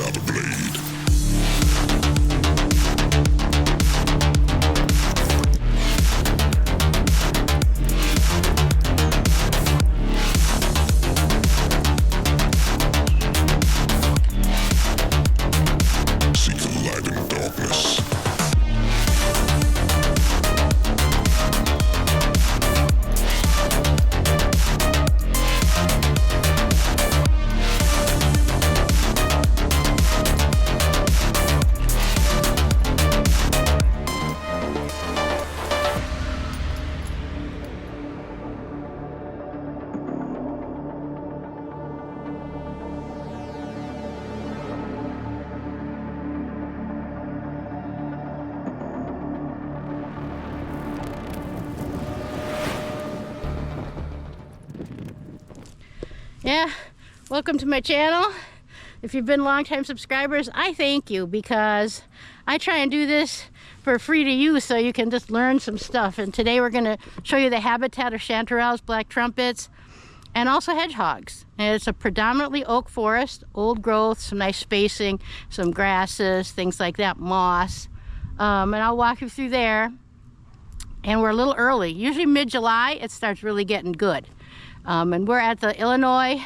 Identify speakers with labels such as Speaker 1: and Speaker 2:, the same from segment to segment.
Speaker 1: sharp blade. Seek the light in darkness.
Speaker 2: Yeah, welcome to my channel. If you've been long-time subscribers, I thank you, because I try and do this for free to you so you can just learn some stuff. And today we're going to show you the habitat of chanterelles, black trumpets, and also hedgehogs. And it's a predominantly oak forest, old growth, some nice spacing, some grasses, things like that, moss. And I'll walk you through there. And we're a little early. Usually mid-July, it starts really getting good. And we're at the Illinois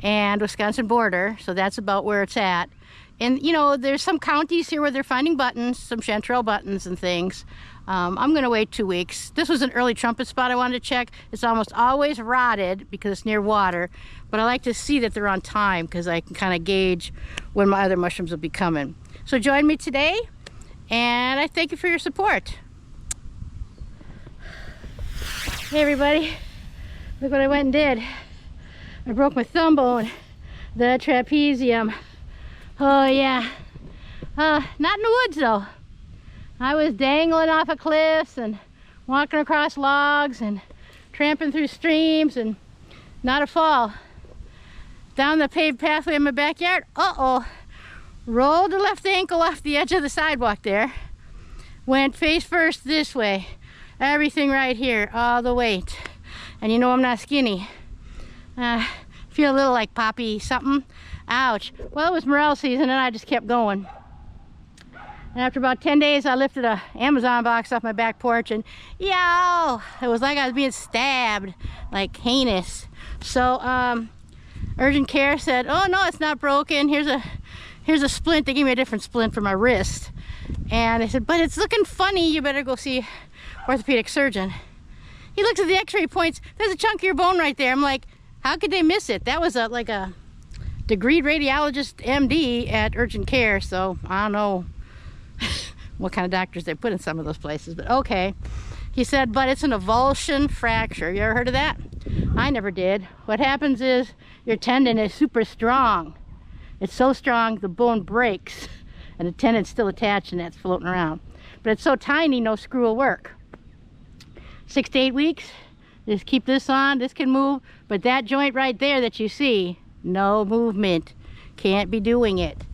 Speaker 2: and Wisconsin border, so that's about where it's at. And you know, there's some counties here where they're finding buttons, some chanterelle buttons and things. I'm gonna wait 2 weeks. This was an early trumpet spot I wanted to check. It's almost always rotted because it's near water, but I like to see that they're on time because I can kind of gauge when my other mushrooms will be coming. So join me today, and I thank you for your support. Hey everybody. Look what I went and did. I broke my thumb bone, the trapezium. Oh yeah. Not in the woods though. I was dangling off of cliffs and walking across logs and tramping through streams, and not a fall. Down the paved pathway in my backyard, uh-oh. Rolled the left ankle off the edge of the sidewalk there. Went face first this way. Everything right here, all the weight. And you know I'm not skinny. Feel a little like Poppy something. Ouch. Well, it was Morel season and I just kept going. And after about 10 days, I lifted a Amazon box off my back porch, and yow! It was like I was being stabbed, like heinous. So urgent care said, oh no, it's not broken. Here's a splint. They gave me a different splint for my wrist. And they said, but it's looking funny. You better go see orthopedic surgeon. He looks at the x-ray, points, there's a chunk of your bone right there. I'm like, how could they miss it? That was like a degreed radiologist MD at urgent care, so I don't know what kind of doctors they put in some of those places, but okay. He said, but it's an avulsion fracture. You ever heard of that? I never did. What happens is your tendon is super strong. It's so strong the bone breaks and the tendon's still attached and that's floating around. But it's so tiny, no screw will work. 6 to 8 weeks, just keep this on, this can move, but that joint right there that you see, no movement, can't be doing it.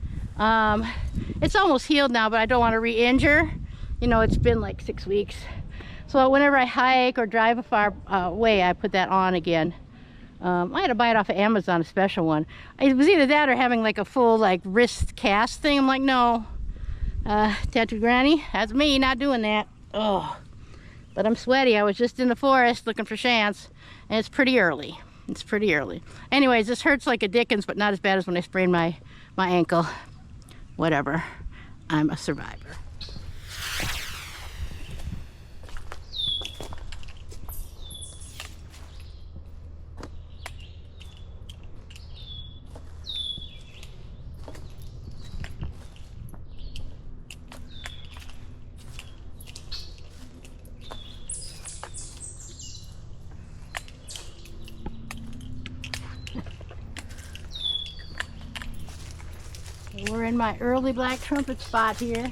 Speaker 2: It's almost healed now, but I don't want to re-injure. You know, it's been like 6 weeks. So whenever I hike or drive a far way, I put that on again. I had to buy it off of Amazon, a special one. It was either that or having like a full like wrist cast thing. I'm like, no, tattooed granny, that's me, not doing that. Oh. But I'm sweaty. I was just in the forest looking for chants, and it's pretty early. It's pretty early. Anyways, this hurts like a dickens, but not as bad as when I sprained my ankle. Whatever. I'm a survivor. We're in my early black trumpet spot here.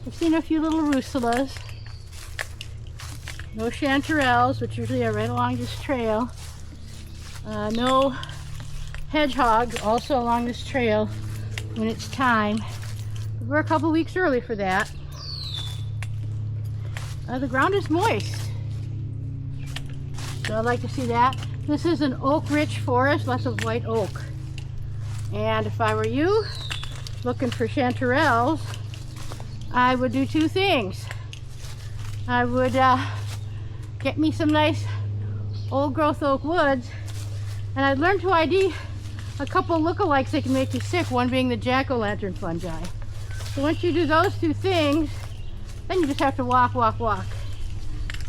Speaker 2: I've seen a few little russulas. No chanterelles, which usually are right along this trail. No hedgehogs, also along this trail when it's time. We're a couple weeks early for that. The ground is moist, so I'd like to see that. This is an oak-rich forest, lots of white oak. And if I were you, looking for chanterelles, I would do two things. I would get me some nice old growth oak woods, and I'd learn to ID a couple lookalikes that can make you sick, one being the jack-o'-lantern fungi. So once you do those two things, then you just have to walk, walk, walk.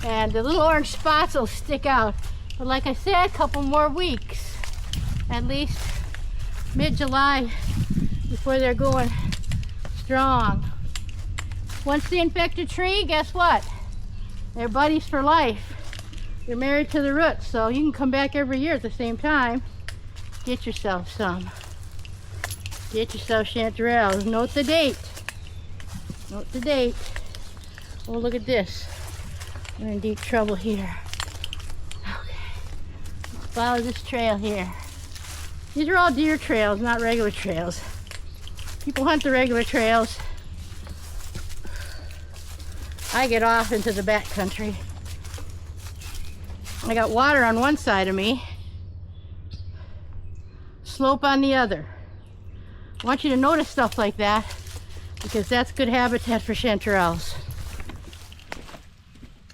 Speaker 2: And the little orange spots will stick out. But like I said, a couple more weeks, at least mid-July, before they're going strong. Once they infect a tree, guess what? They're buddies for life. You're married to the roots, so you can come back every year at the same time. Get yourself some. Get yourself chanterelles. Note the date. Note the date. Oh, look at this. We're in deep trouble here. Okay. Let's follow this trail here. These are all deer trails, not regular trails. People hunt the regular trails. I get off into the back country. I got water on one side of me, slope on the other. I want you to notice stuff like that because that's good habitat for chanterelles.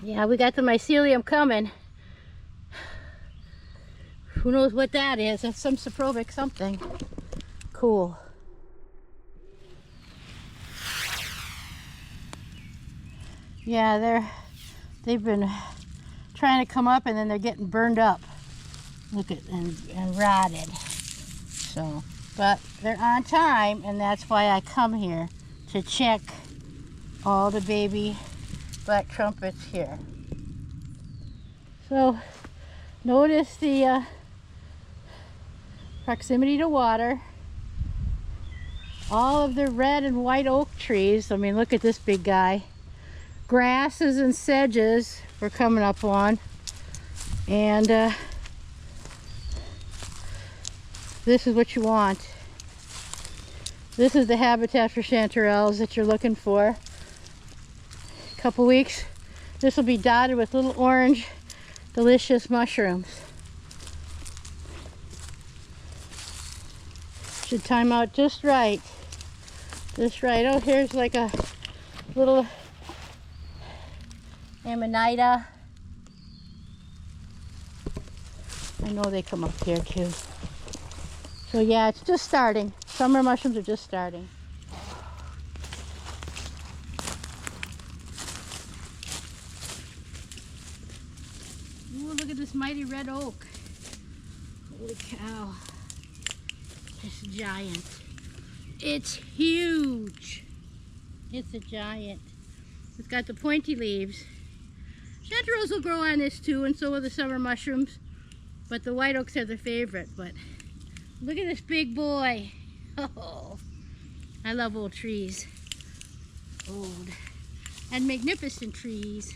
Speaker 2: Yeah, we got the mycelium coming. Who knows what that is? That's some saprobic something. Cool. Yeah, they've been trying to come up and then they're getting burned up. Look at and rotted. So, but they're on time, and that's why I come here to check all the baby black trumpets here. So notice the proximity to water. All of the red and white oak trees. I mean, look at this big guy. Grasses and sedges we're coming up on, and this is what you want. This is the habitat for chanterelles that you're looking for. A couple weeks, this will be dotted with little orange delicious mushrooms. Should time out just right. Just right. Oh, here's like a little Amanita. I know they come up here too. So yeah, it's just starting. Summer mushrooms are just starting. Ooh, look at this mighty red oak. Holy cow. It's giant. It's huge. It's a giant. It's got the pointy leaves. Chanterelles will grow on this too, and so will the summer mushrooms, but the white oaks are the favorite. But look at this big boy. Oh, I love old trees. Old and magnificent trees.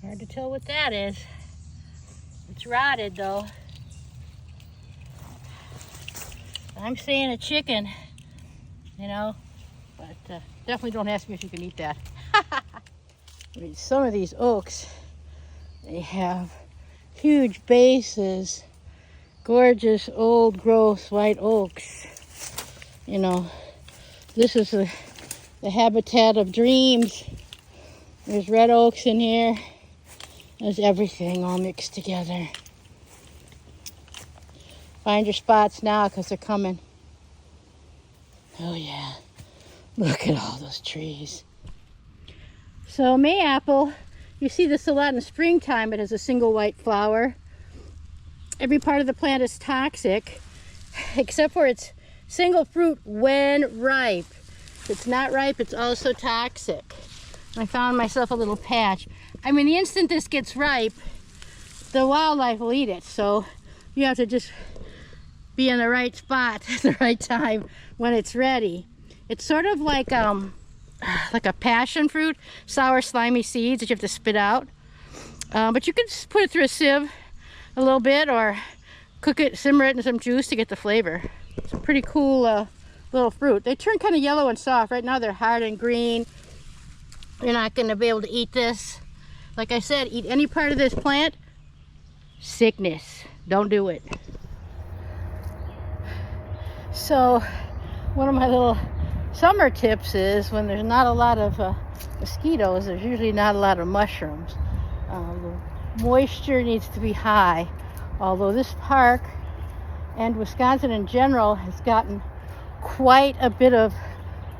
Speaker 2: Hard to tell what that is. It's rotted though. I'm saying a chicken, you know, but definitely don't ask me if you can eat that. I mean, some of these oaks, they have huge bases, gorgeous old growth white oaks. You know, this is the habitat of dreams. There's red oaks in here. There's everything all mixed together. Find your spots now because they're coming. Oh yeah, look at all those trees. So mayapple, you see this a lot in the springtime. It has a single white flower. Every part of the plant is toxic except for its single fruit when ripe. If it's not ripe, it's also toxic. I found myself a little patch. I mean, the instant this gets ripe, the wildlife will eat it. So you have to just be in the right spot at the right time when it's ready. It's sort of like a passion fruit, sour slimy seeds that you have to spit out. But you can put it through a sieve a little bit, or cook it, simmer it in some juice to get the flavor. It's a pretty cool little fruit. They turn kind of yellow and soft. Right now they're hard and green. You're not going to be able to eat this. Like I said, eat any part of this plant, sickness. Don't do it. So one of my little summer tips is when there's not a lot of mosquitoes, there's usually not a lot of mushrooms. The moisture needs to be high, although this park and Wisconsin in general has gotten quite a bit of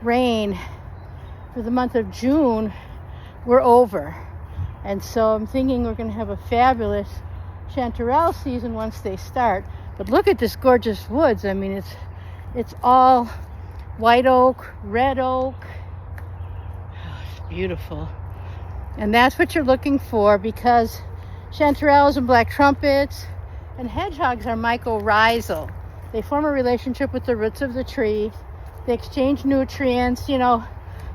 Speaker 2: rain. For the month of June, we're over, and so I'm thinking we're going to have a fabulous chanterelle season once they start. But look at this gorgeous woods. I mean, it's all white oak, red oak. Oh, it's beautiful. And that's what you're looking for, because chanterelles and black trumpets and hedgehogs are mycorrhizal. They form a relationship with the roots of the tree. They exchange nutrients. You know,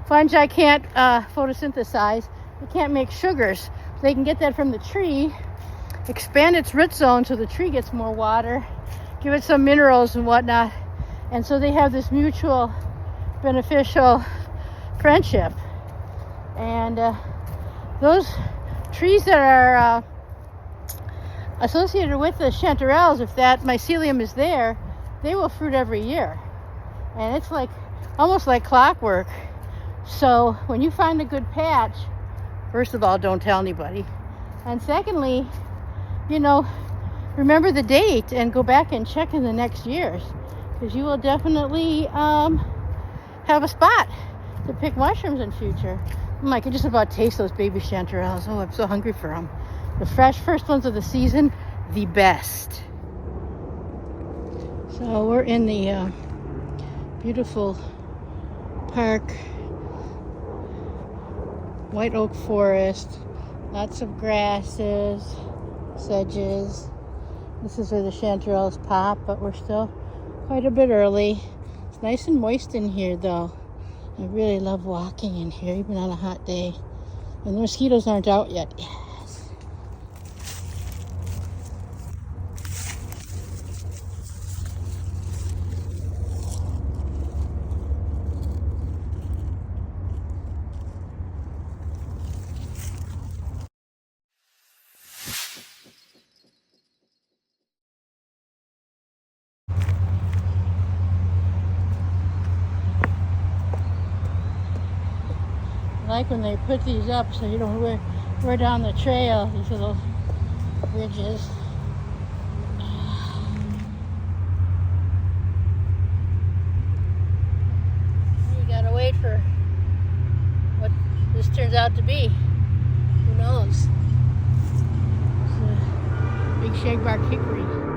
Speaker 2: fungi can't photosynthesize. They can't make sugars. They can get that from the tree, expand its root zone so the tree gets more water, give it some minerals and whatnot. And so they have this mutual beneficial friendship. And those trees that are associated with the chanterelles, if that mycelium is there, they will fruit every year. And it's like almost like clockwork. So when you find a good patch, first of all, don't tell anybody. And secondly, you know, remember the date and go back and check in the next years, because you will definitely have a spot to pick mushrooms in future. I can just about taste those baby chanterelles. Oh, I'm so hungry for them. The fresh first ones of the season, the best. So we're in the beautiful park, white oak forest, lots of grasses, sedges. This is where the chanterelles pop, but we're still quite a bit early. It's nice and moist in here though. I really love walking in here, even on a hot day. And the mosquitoes aren't out yet. Yes. I like when they put these up so you don't wear down the trail, these little bridges. You gotta wait for what this turns out to be. Who knows? It's a big shagbark hickory.